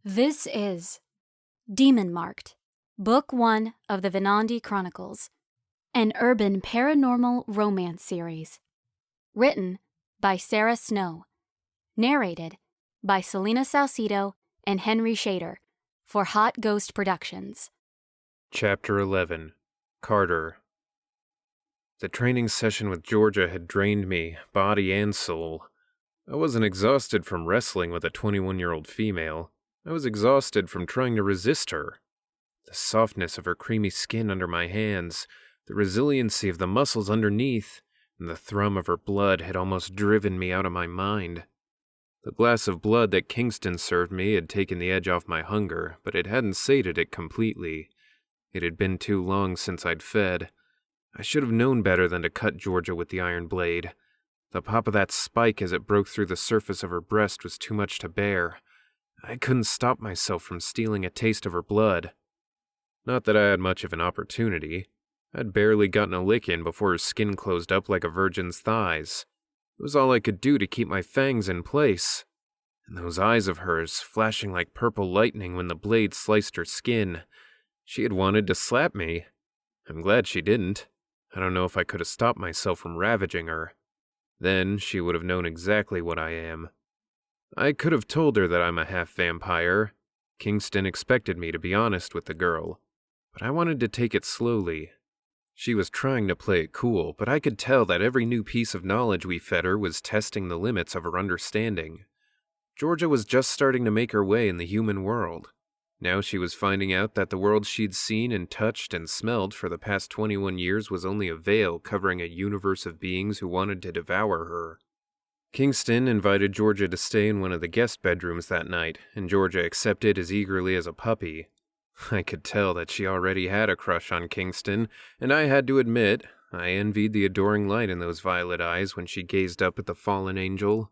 This is Demon Marked, Book 1 of the Venandi Chronicles, an urban paranormal romance series. Written by Sara Snow. Narrated by Selena Salcido and Henry Shader for Hot Ghost Productions. Chapter 11. Carter. The training session with Georgia had drained me, body and soul. I wasn't exhausted from wrestling with a 21-year-old female. I was exhausted from trying to resist her. The softness of her creamy skin under my hands, the resiliency of the muscles underneath, and the thrum of her blood had almost driven me out of my mind. The glass of blood that Kingston served me had taken the edge off my hunger, but it hadn't sated it completely. It had been too long since I'd fed. I should have known better than to cut Georgia with the iron blade. The pop of that spike as it broke through the surface of her breast was too much to bear. I couldn't stop myself from stealing a taste of her blood. Not that I had much of an opportunity. I'd barely gotten a lick in before her skin closed up like a virgin's thighs. It was all I could do to keep my fangs in place. And those eyes of hers, flashing like purple lightning when the blade sliced her skin. She had wanted to slap me. I'm glad she didn't. I don't know if I could have stopped myself from ravaging her. Then she would have known exactly what I am. I could have told her that I'm a half-vampire. Kingston expected me to be honest with the girl, but I wanted to take it slowly. She was trying to play it cool, but I could tell that every new piece of knowledge we fed her was testing the limits of her understanding. Georgia was just starting to make her way in the human world. Now she was finding out that the world she'd seen and touched and smelled for the past 21 years was only a veil covering a universe of beings who wanted to devour her. Kingston invited Georgia to stay in one of the guest bedrooms that night, and Georgia accepted as eagerly as a puppy. I could tell that she already had a crush on Kingston, and I had to admit, I envied the adoring light in those violet eyes when she gazed up at the fallen angel.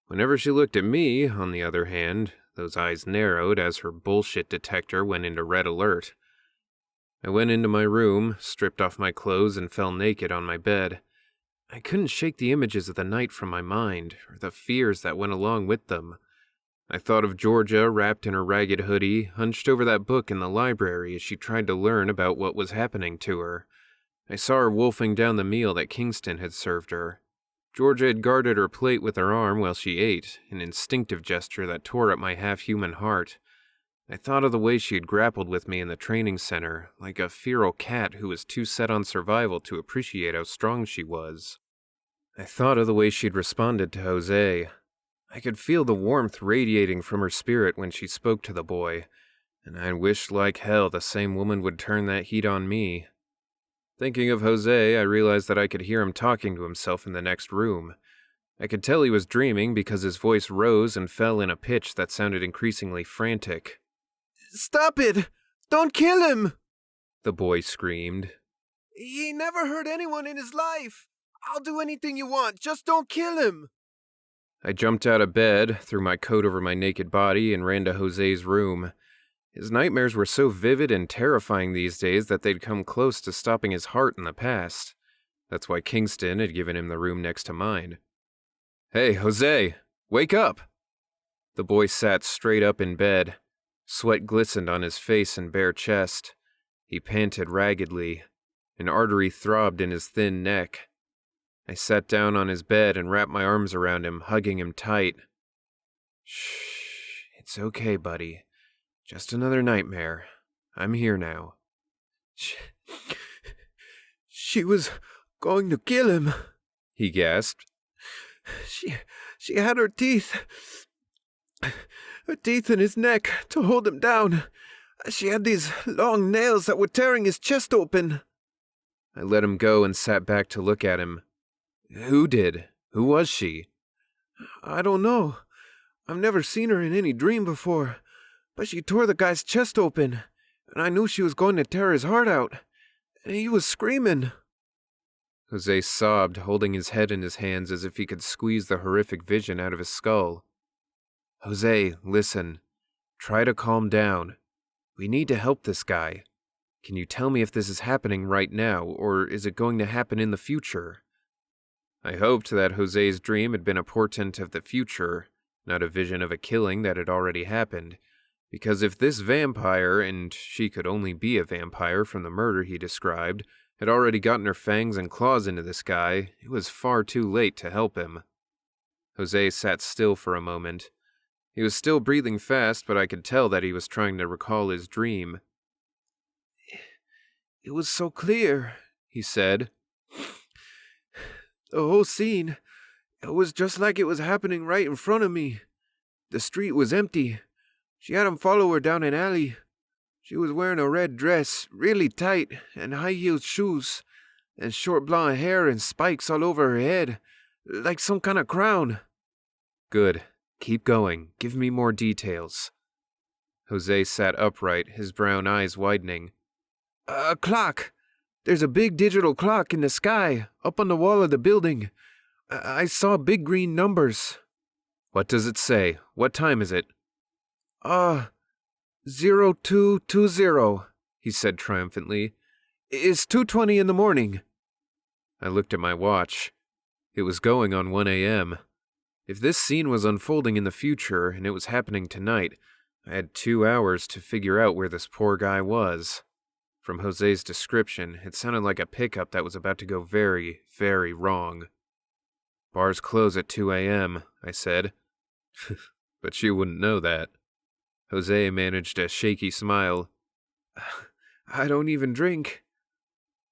Whenever she looked at me, on the other hand, those eyes narrowed as her bullshit detector went into red alert. I went into my room, stripped off my clothes, and fell naked on my bed. I couldn't shake the images of the night from my mind, or the fears that went along with them. I thought of Georgia wrapped in her ragged hoodie, hunched over that book in the library as she tried to learn about what was happening to her. I saw her wolfing down the meal that Kingston had served her. Georgia had guarded her plate with her arm while she ate, an instinctive gesture that tore at my half-human heart. I thought of the way she had grappled with me in the training center, like a feral cat who was too set on survival to appreciate how strong she was. I thought of the way she'd responded to Jose. I could feel the warmth radiating from her spirit when she spoke to the boy, and I wished like hell the same woman would turn that heat on me. Thinking of Jose, I realized that I could hear him talking to himself in the next room. I could tell he was dreaming because his voice rose and fell in a pitch that sounded increasingly frantic. "Stop it! Don't kill him!" the boy screamed. "He never hurt anyone in his life. I'll do anything you want, just don't kill him." I jumped out of bed, threw my coat over my naked body, and ran to Jose's room. His nightmares were so vivid and terrifying these days that they'd come close to stopping his heart in the past. That's why Kingston had given him the room next to mine. "Hey, Jose, wake up!" The boy sat straight up in bed. Sweat glistened on his face and bare chest. He panted raggedly. An artery throbbed in his thin neck. I sat down on his bed and wrapped my arms around him, hugging him tight. "Shh, it's okay, buddy. Just another nightmare. I'm here now." She was going to kill him," he gasped. She had her teeth in his neck to hold him down. She had these long nails that were tearing his chest open." I let him go and sat back to look at him. "Who did? Who was she?" "I don't know. I've never seen her in any dream before, but she tore the guy's chest open, and I knew she was going to tear his heart out. And he was screaming." Jose sobbed, holding his head in his hands as if he could squeeze the horrific vision out of his skull. "Jose, listen. Try to calm down. We need to help this guy. Can you tell me if this is happening right now, or is it going to happen in the future?" I hoped that Jose's dream had been a portent of the future, not a vision of a killing that had already happened. Because if this vampire, and she could only be a vampire from the murder he described, had already gotten her fangs and claws into this guy, it was far too late to help him. Jose sat still for a moment. He was still breathing fast, but I could tell that he was trying to recall his dream. It was so clear, he said. The whole scene, it was just like it was happening right in front of me. The street was empty. She had him follow her down an alley. She was wearing a red dress, really tight, and high-heeled shoes, and short blonde hair and spikes all over her head, like some kind of crown. Good. Keep going. Give me more details. Jose sat upright, his brown eyes widening. A clock. There's a big digital clock in the sky, up on the wall of the building. I saw big green numbers. What does it say? What time is it? 0220, he said triumphantly. It's 2:20 in the morning. I looked at my watch. It was going on 1 a.m. If this scene was unfolding in the future, and it was happening tonight, I had 2 hours to figure out where this poor guy was. From Jose's description, it sounded like a pickup that was about to go very, very wrong. Bars close at 2 a.m., I said. But you wouldn't know that. Jose managed a shaky smile. I don't even drink.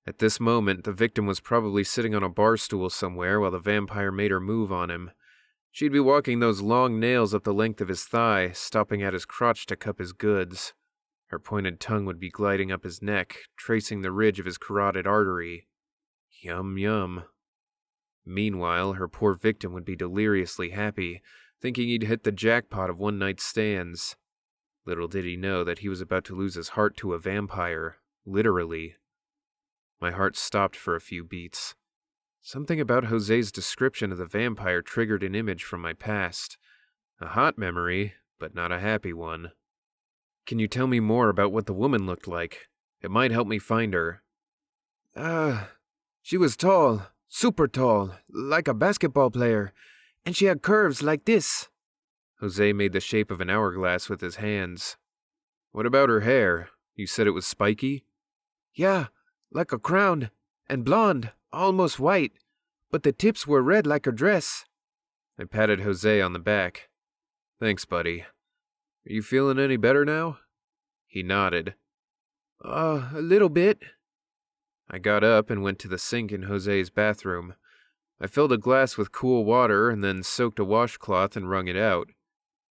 At this moment, the victim was probably sitting on a bar stool somewhere while the vampire made her move on him. She'd be walking those long nails up the length of his thigh, stopping at his crotch to cup his goods. Her pointed tongue would be gliding up his neck, tracing the ridge of his carotid artery. Yum, yum. Meanwhile, her poor victim would be deliriously happy, thinking he'd hit the jackpot of one-night stands. Little did he know that he was about to lose his heart to a vampire, literally. My heart stopped for a few beats. Something about Jose's description of the vampire triggered an image from my past. A hot memory, but not a happy one. Can you tell me more about what the woman looked like? It might help me find her. She was tall, super tall, like a basketball player, and she had curves like this. Jose made the shape of an hourglass with his hands. What about her hair? You said it was spiky? Yeah, like a crown, and blonde, almost white, but the tips were red like her dress. I patted Jose on the back. Thanks, buddy. Are you feeling any better now? He nodded. A little bit. I got up and went to the sink in Jose's bathroom. I filled a glass with cool water and then soaked a washcloth and wrung it out.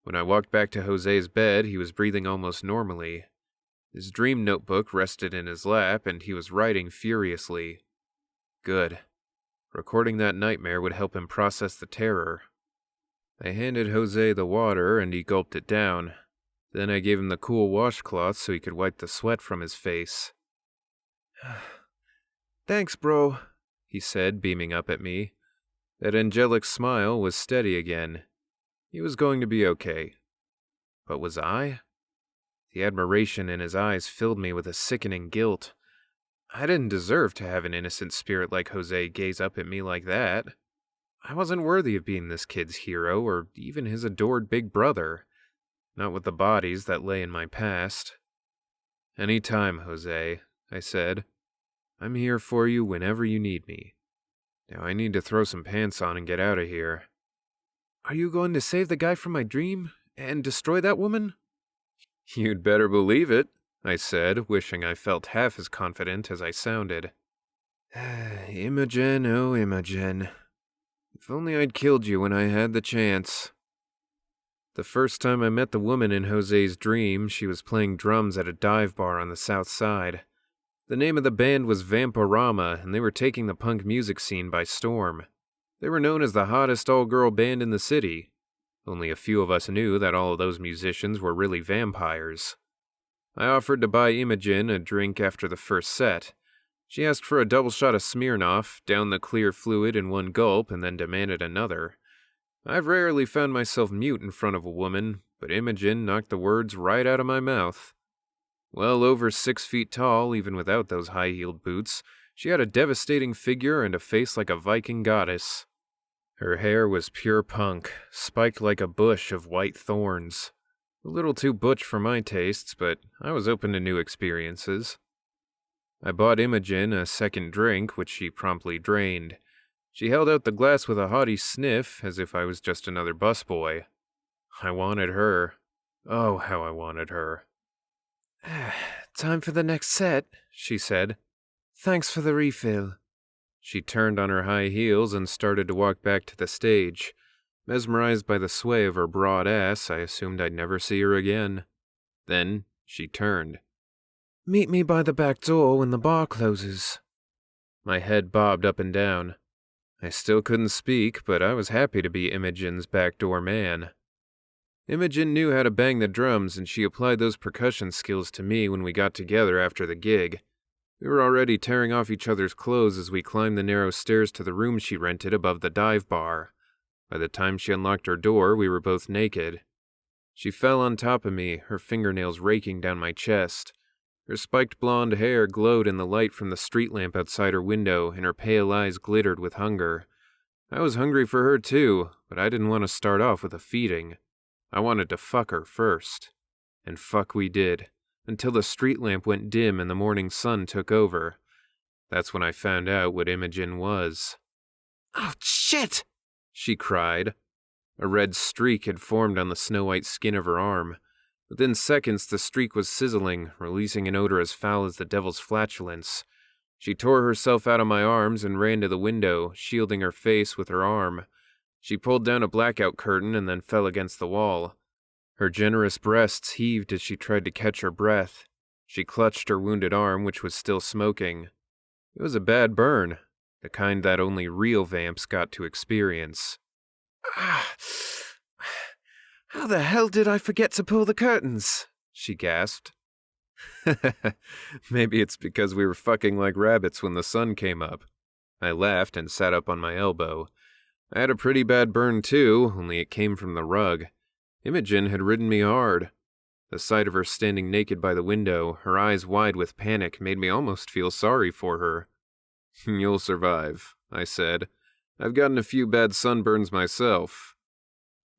When I walked back to Jose's bed, he was breathing almost normally. His dream notebook rested in his lap, and he was writing furiously. Good. Recording that nightmare would help him process the terror. I handed Jose the water, and he gulped it down. Then I gave him the cool washcloth so he could wipe the sweat from his face. Thanks, bro, he said, beaming up at me. That angelic smile was steady again. He was going to be okay. But was I? The admiration in his eyes filled me with a sickening guilt. I didn't deserve to have an innocent spirit like Jose gaze up at me like that. I wasn't worthy of being this kid's hero or even his adored big brother. Not with the bodies that lay in my past. Any time, Jose, I said. I'm here for you whenever you need me. Now I need to throw some pants on and get out of here. Are you going to save the guy from my dream and destroy that woman? You'd better believe it, I said, wishing I felt half as confident as I sounded. Imogen, oh Imogen. If only I'd killed you when I had the chance. The first time I met the woman in Jose's dream, she was playing drums at a dive bar on the south side. The name of the band was Vampirama, and they were taking the punk music scene by storm. They were known as the hottest all-girl band in the city. Only a few of us knew that all of those musicians were really vampires. I offered to buy Imogen a drink after the first set. She asked for a double shot of Smirnoff, downed the clear fluid in one gulp, and then demanded another. I've rarely found myself mute in front of a woman, but Imogen knocked the words right out of my mouth. Well over 6 feet tall, even without those high-heeled boots, she had a devastating figure and a face like a Viking goddess. Her hair was pure punk, spiked like a bush of white thorns. A little too butch for my tastes, but I was open to new experiences. I bought Imogen a second drink, which she promptly drained. She held out the glass with a haughty sniff, as if I was just another busboy. I wanted her. Oh, how I wanted her. "Time for the next set," she said. "Thanks for the refill." She turned on her high heels and started to walk back to the stage. Mesmerized by the sway of her broad ass, I assumed I'd never see her again. Then she turned. "Meet me by the back door when the bar closes." My head bobbed up and down. I still couldn't speak, but I was happy to be Imogen's backdoor man. Imogen knew how to bang the drums, and she applied those percussion skills to me when we got together after the gig. We were already tearing off each other's clothes as we climbed the narrow stairs to the room she rented above the dive bar. By the time she unlocked her door, we were both naked. She fell on top of me, her fingernails raking down my chest. Her spiked blonde hair glowed in the light from the street lamp outside her window, and her pale eyes glittered with hunger. I was hungry for her too, but I didn't want to start off with a feeding. I wanted to fuck her first. And fuck we did, until the street lamp went dim and the morning sun took over. That's when I found out what Imogen was. "Oh, shit!" she cried. A red streak had formed on the snow-white skin of her arm. Within seconds, the streak was sizzling, releasing an odor as foul as the devil's flatulence. She tore herself out of my arms and ran to the window, shielding her face with her arm. She pulled down a blackout curtain and then fell against the wall. Her generous breasts heaved as she tried to catch her breath. She clutched her wounded arm, which was still smoking. It was a bad burn, the kind that only real vamps got to experience. "How the hell did I forget to pull the curtains?" she gasped. Maybe it's because we were fucking like rabbits when the sun came up. I laughed and sat up on my elbow. I had a pretty bad burn too, only it came from the rug. Imogen had ridden me hard. The sight of her standing naked by the window, her eyes wide with panic, made me almost feel sorry for her. "You'll survive," I said. "I've gotten a few bad sunburns myself."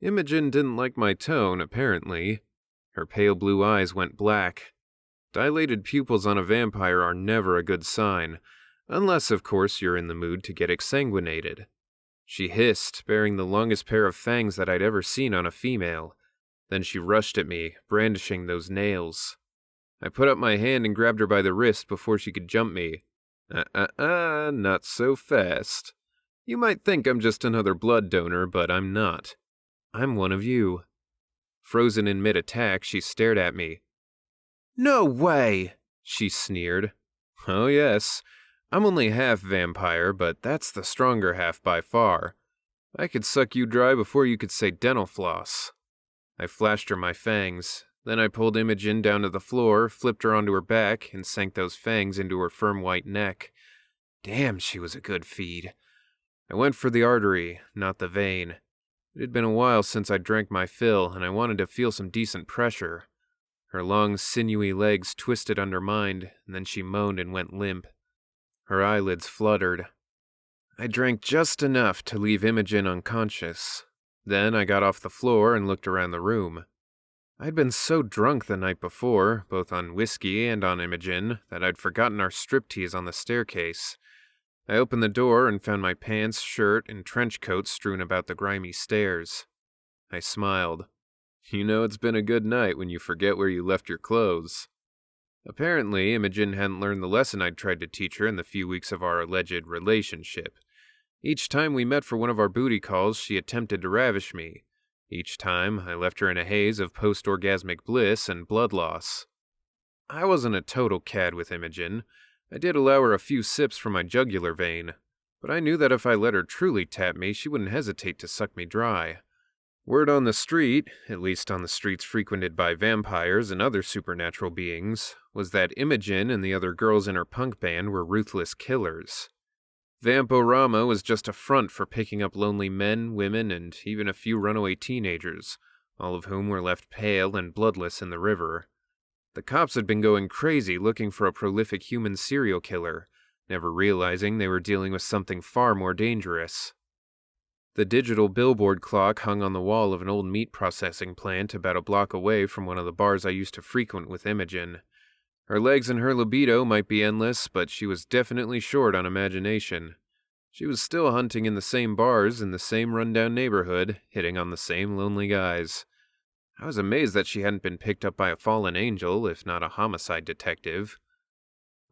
Imogen didn't like my tone, apparently. Her pale blue eyes went black. Dilated pupils on a vampire are never a good sign, unless, of course, you're in the mood to get exsanguinated. She hissed, bearing the longest pair of fangs that I'd ever seen on a female. Then she rushed at me, brandishing those nails. I put up my hand and grabbed her by the wrist before she could jump me. Not so fast. You might think I'm just another blood donor, but I'm not. I'm one of you." Frozen in mid-attack, she stared at me. "No way!" she sneered. "Oh yes. I'm only half vampire, but that's the stronger half by far. I could suck you dry before you could say dental floss." I flashed her my fangs. Then I pulled Imogen down to the floor, flipped her onto her back, and sank those fangs into her firm white neck. Damn, she was a good feed. I went for the artery, not the vein. It had been a while since I drank my fill, and I wanted to feel some decent pressure. Her long, sinewy legs twisted under mine, and then she moaned and went limp. Her eyelids fluttered. I drank just enough to leave Imogen unconscious. Then I got off the floor and looked around the room. I'd been so drunk the night before, both on whiskey and on Imogen, that I'd forgotten our striptease on the staircase. I opened the door and found my pants, shirt, and trench coat strewn about the grimy stairs. I smiled. You know it's been a good night when you forget where you left your clothes. Apparently, Imogen hadn't learned the lesson I'd tried to teach her in the few weeks of our alleged relationship. Each time we met for one of our booty calls, she attempted to ravish me. Each time, I left her in a haze of post-orgasmic bliss and blood loss. I wasn't a total cad with Imogen. I did allow her a few sips from my jugular vein, but I knew that if I let her truly tap me, she wouldn't hesitate to suck me dry. Word on the street, at least on the streets frequented by vampires and other supernatural beings, was that Imogen and the other girls in her punk band were ruthless killers. Vamporama was just a front for picking up lonely men, women, and even a few runaway teenagers, all of whom were left pale and bloodless in the river. The cops had been going crazy looking for a prolific human serial killer, never realizing they were dealing with something far more dangerous. The digital billboard clock hung on the wall of an old meat processing plant about a block away from one of the bars I used to frequent with Imogen. Her legs and her libido might be endless, but she was definitely short on imagination. She was still hunting in the same bars in the same rundown neighborhood, hitting on the same lonely guys. I was amazed that she hadn't been picked up by a fallen angel, if not a homicide detective.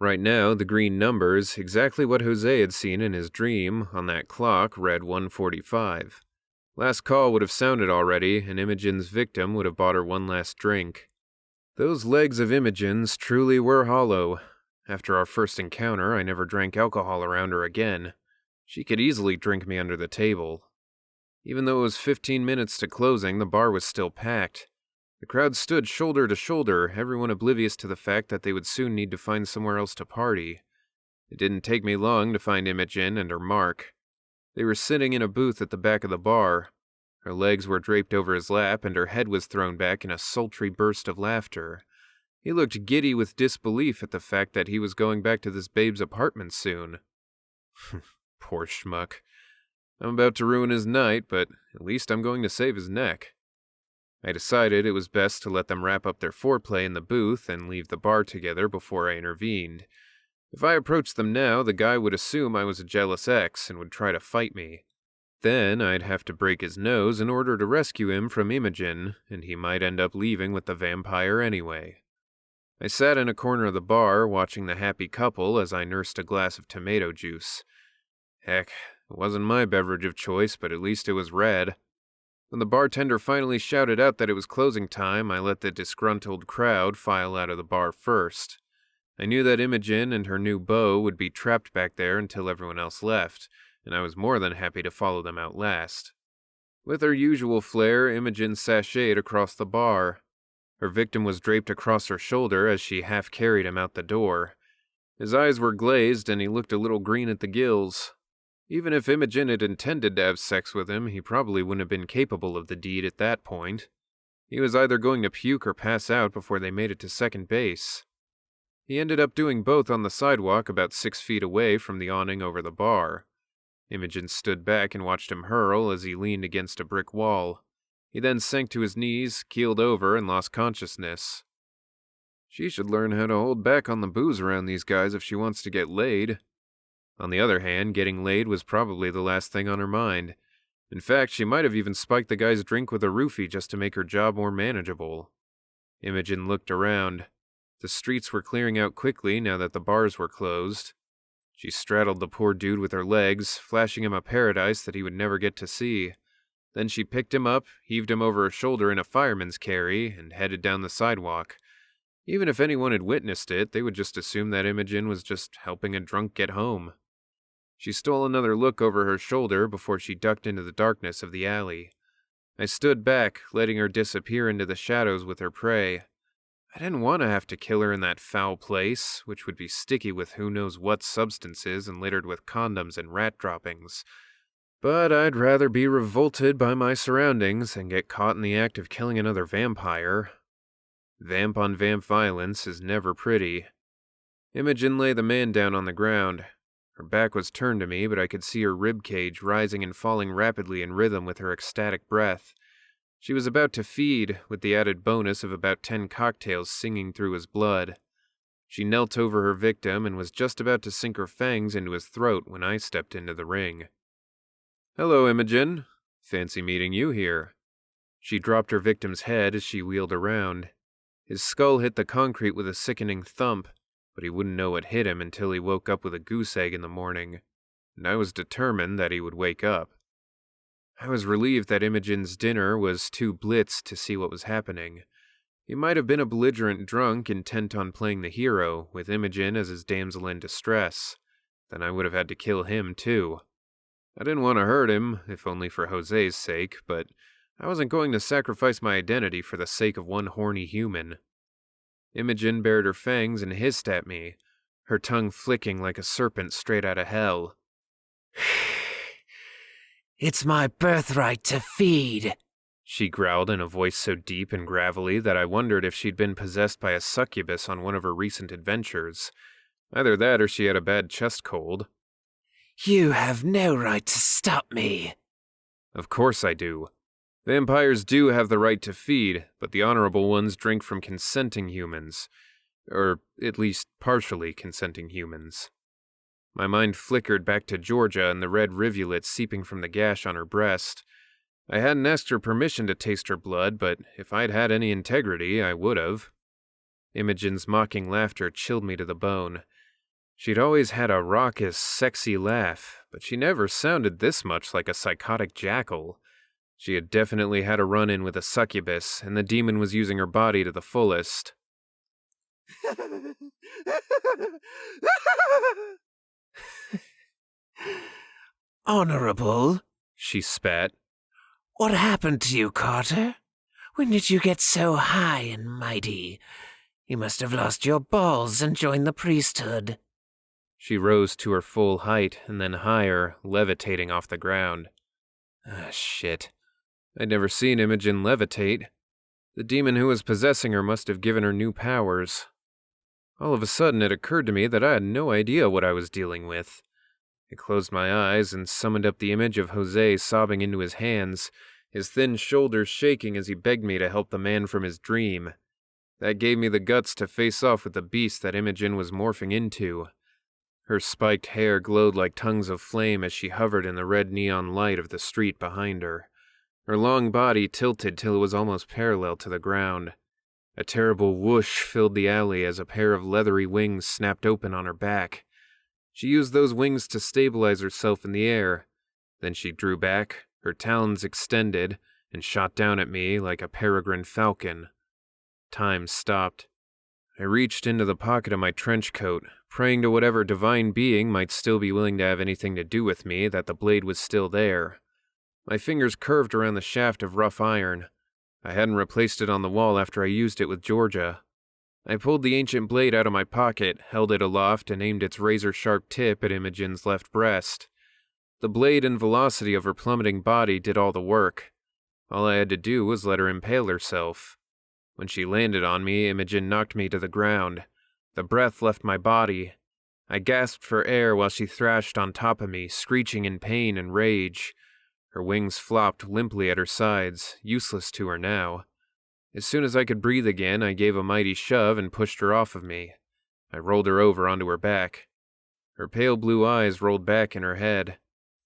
Right now, the green numbers, exactly what Jose had seen in his dream, on that clock read 1:45. Last call would have sounded already, and Imogen's victim would have bought her one last drink. Those legs of Imogen's truly were hollow. After our first encounter, I never drank alcohol around her again. She could easily drink me under the table. Even though it was 15 minutes to closing, the bar was still packed. The crowd stood shoulder to shoulder, everyone oblivious to the fact that they would soon need to find somewhere else to party. It didn't take me long to find Imogen and her mark. They were sitting in a booth at the back of the bar. Her legs were draped over his lap, and her head was thrown back in a sultry burst of laughter. He looked giddy with disbelief at the fact that he was going back to this babe's apartment soon. Poor schmuck. I'm about to ruin his night, but at least I'm going to save his neck. I decided it was best to let them wrap up their foreplay in the booth and leave the bar together before I intervened. If I approached them now, the guy would assume I was a jealous ex and would try to fight me. Then I'd have to break his nose in order to rescue him from Imogen, and he might end up leaving with the vampire anyway. I sat in a corner of the bar, watching the happy couple as I nursed a glass of tomato juice. Heck, it wasn't my beverage of choice, but at least it was red. When the bartender finally shouted out that it was closing time, I let the disgruntled crowd file out of the bar first. I knew that Imogen and her new beau would be trapped back there until everyone else left, and I was more than happy to follow them out last. With her usual flair, Imogen sashayed across the bar. Her victim was draped across her shoulder as she half carried him out the door. His eyes were glazed and he looked a little green at the gills. Even if Imogen had intended to have sex with him, he probably wouldn't have been capable of the deed at that point. He was either going to puke or pass out before they made it to second base. He ended up doing both on the sidewalk about 6 feet away from the awning over the bar. Imogen stood back and watched him hurl as he leaned against a brick wall. He then sank to his knees, keeled over, and lost consciousness. She should learn how to hold back on the booze around these guys if she wants to get laid. On the other hand, getting laid was probably the last thing on her mind. In fact, she might have even spiked the guy's drink with a roofie just to make her job more manageable. Imogen looked around. The streets were clearing out quickly now that the bars were closed. She straddled the poor dude with her legs, flashing him a paradise that he would never get to see. Then she picked him up, heaved him over her shoulder in a fireman's carry, and headed down the sidewalk. Even if anyone had witnessed it, they would just assume that Imogen was just helping a drunk get home. She stole another look over her shoulder before she ducked into the darkness of the alley. I stood back, letting her disappear into the shadows with her prey. I didn't want to have to kill her in that foul place, which would be sticky with who knows what substances and littered with condoms and rat droppings. But I'd rather be revolted by my surroundings and get caught in the act of killing another vampire. Vamp-on-vamp violence is never pretty. Imogen lay the man down on the ground. Her back was turned to me, but I could see her ribcage rising and falling rapidly in rhythm with her ecstatic breath. She was about to feed, with the added bonus of about 10 cocktails singing through his blood. She knelt over her victim and was just about to sink her fangs into his throat when I stepped into the ring. "Hello, Imogen. Fancy meeting you here." She dropped her victim's head as she wheeled around. His skull hit the concrete with a sickening thump, but he wouldn't know what hit him until he woke up with a goose egg in the morning, and I was determined that he would wake up. I was relieved that Imogen's dinner was too blitzed to see what was happening. He might have been a belligerent drunk intent on playing the hero, with Imogen as his damsel in distress. Then I would have had to kill him, too. I didn't want to hurt him, if only for Jose's sake, but I wasn't going to sacrifice my identity for the sake of one horny human. Imogen bared her fangs and hissed at me, her tongue flicking like a serpent straight out of hell. "It's my birthright to feed," she growled in a voice so deep and gravelly that I wondered if she'd been possessed by a succubus on one of her recent adventures. Either that or she had a bad chest cold. "You have no right to stop me." Of course I do. Vampires do have the right to feed, but the honorable ones drink from consenting humans. Or at least partially consenting humans. My mind flickered back to Georgia and the red rivulet seeping from the gash on her breast. I hadn't asked her permission to taste her blood, but if I'd had any integrity, I would have. Imogen's mocking laughter chilled me to the bone. She'd always had a raucous, sexy laugh, but she never sounded this much like a psychotic jackal. She had definitely had a run-in with a succubus, and the demon was using her body to the fullest. Honorable, She spat. what happened to you, Carter? When did you get so high and mighty? You must have lost your balls and joined the priesthood. She rose to her full height, and then higher, levitating off the ground. Shit. I'd never seen Imogen levitate. The demon who was possessing her must have given her new powers. All of a sudden it occurred to me that I had no idea what I was dealing with. I closed my eyes and summoned up the image of Jose sobbing into his hands, his thin shoulders shaking as he begged me to help the man from his dream. That gave me the guts to face off with the beast that Imogen was morphing into. Her spiked hair glowed like tongues of flame as she hovered in the red neon light of the street behind her. Her long body tilted till it was almost parallel to the ground. A terrible whoosh filled the alley as a pair of leathery wings snapped open on her back. She used those wings to stabilize herself in the air. Then she drew back, her talons extended, and shot down at me like a peregrine falcon. Time stopped. I reached into the pocket of my trench coat, praying to whatever divine being might still be willing to have anything to do with me that the blade was still there. My fingers curved around the shaft of rough iron. I hadn't replaced it on the wall after I used it with Georgia. I pulled the ancient blade out of my pocket, held it aloft, and aimed its razor-sharp tip at Imogen's left breast. The blade and velocity of her plummeting body did all the work. All I had to do was let her impale herself. When she landed on me, Imogen knocked me to the ground. The breath left my body. I gasped for air while she thrashed on top of me, screeching in pain and rage. Her wings flopped limply at her sides, useless to her now. As soon as I could breathe again, I gave a mighty shove and pushed her off of me. I rolled her over onto her back. Her pale blue eyes rolled back in her head.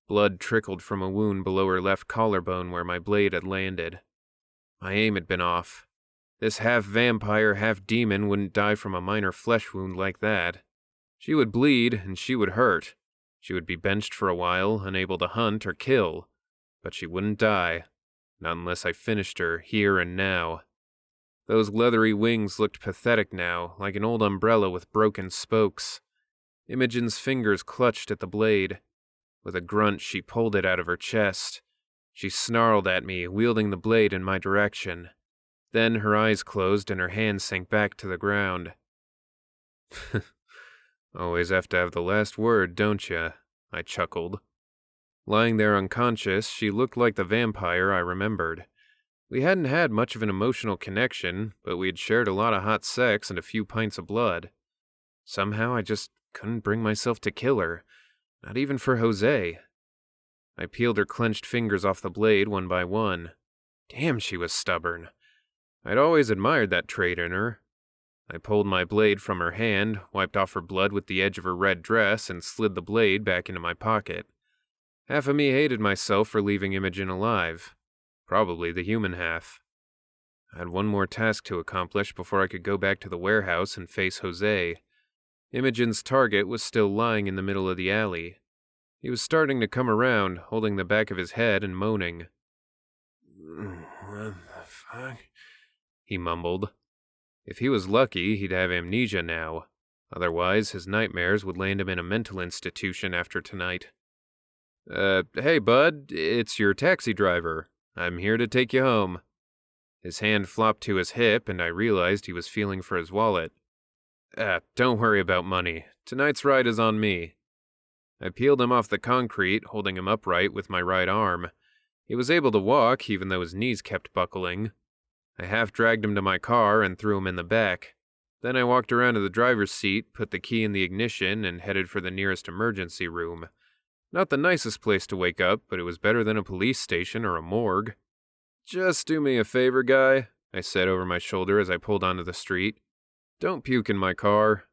Blood trickled from a wound below her left collarbone where my blade had landed. My aim had been off. This half-vampire, half-demon wouldn't die from a minor flesh wound like that. She would bleed, and she would hurt. She would be benched for a while, unable to hunt or kill. But she wouldn't die. Not unless I finished her, here and now. Those leathery wings looked pathetic now, like an old umbrella with broken spokes. Imogen's fingers clutched at the blade. With a grunt, she pulled it out of her chest. She snarled at me, wielding the blade in my direction. Then her eyes closed and her hand sank back to the ground. Always have to have the last word, don't ya? I chuckled. Lying there unconscious, she looked like the vampire I remembered. We hadn't had much of an emotional connection, but we'd shared a lot of hot sex and a few pints of blood. Somehow I just couldn't bring myself to kill her, not even for Jose. I peeled her clenched fingers off the blade one by one. Damn, she was stubborn. I'd always admired that trait in her. I pulled my blade from her hand, wiped off her blood with the edge of her red dress, and slid the blade back into my pocket. Half of me hated myself for leaving Imogen alive. Probably the human half. I had one more task to accomplish before I could go back to the warehouse and face Jose. Imogen's target was still lying in the middle of the alley. He was starting to come around, holding the back of his head and moaning. What the fuck? He mumbled. If he was lucky, he'd have amnesia now. Otherwise, his nightmares would land him in a mental institution after tonight. Hey, bud, it's your taxi driver. I'm here to take you home. His hand flopped to his hip, and I realized he was feeling for his wallet. Don't worry about money. Tonight's ride is on me. I peeled him off the concrete, holding him upright with my right arm. He was able to walk, even though his knees kept buckling. I half-dragged him to my car and threw him in the back. Then I walked around to the driver's seat, put the key in the ignition, and headed for the nearest emergency room. Not the nicest place to wake up, but it was better than a police station or a morgue. "Just do me a favor, guy," I said over my shoulder as I pulled onto the street. "Don't puke in my car.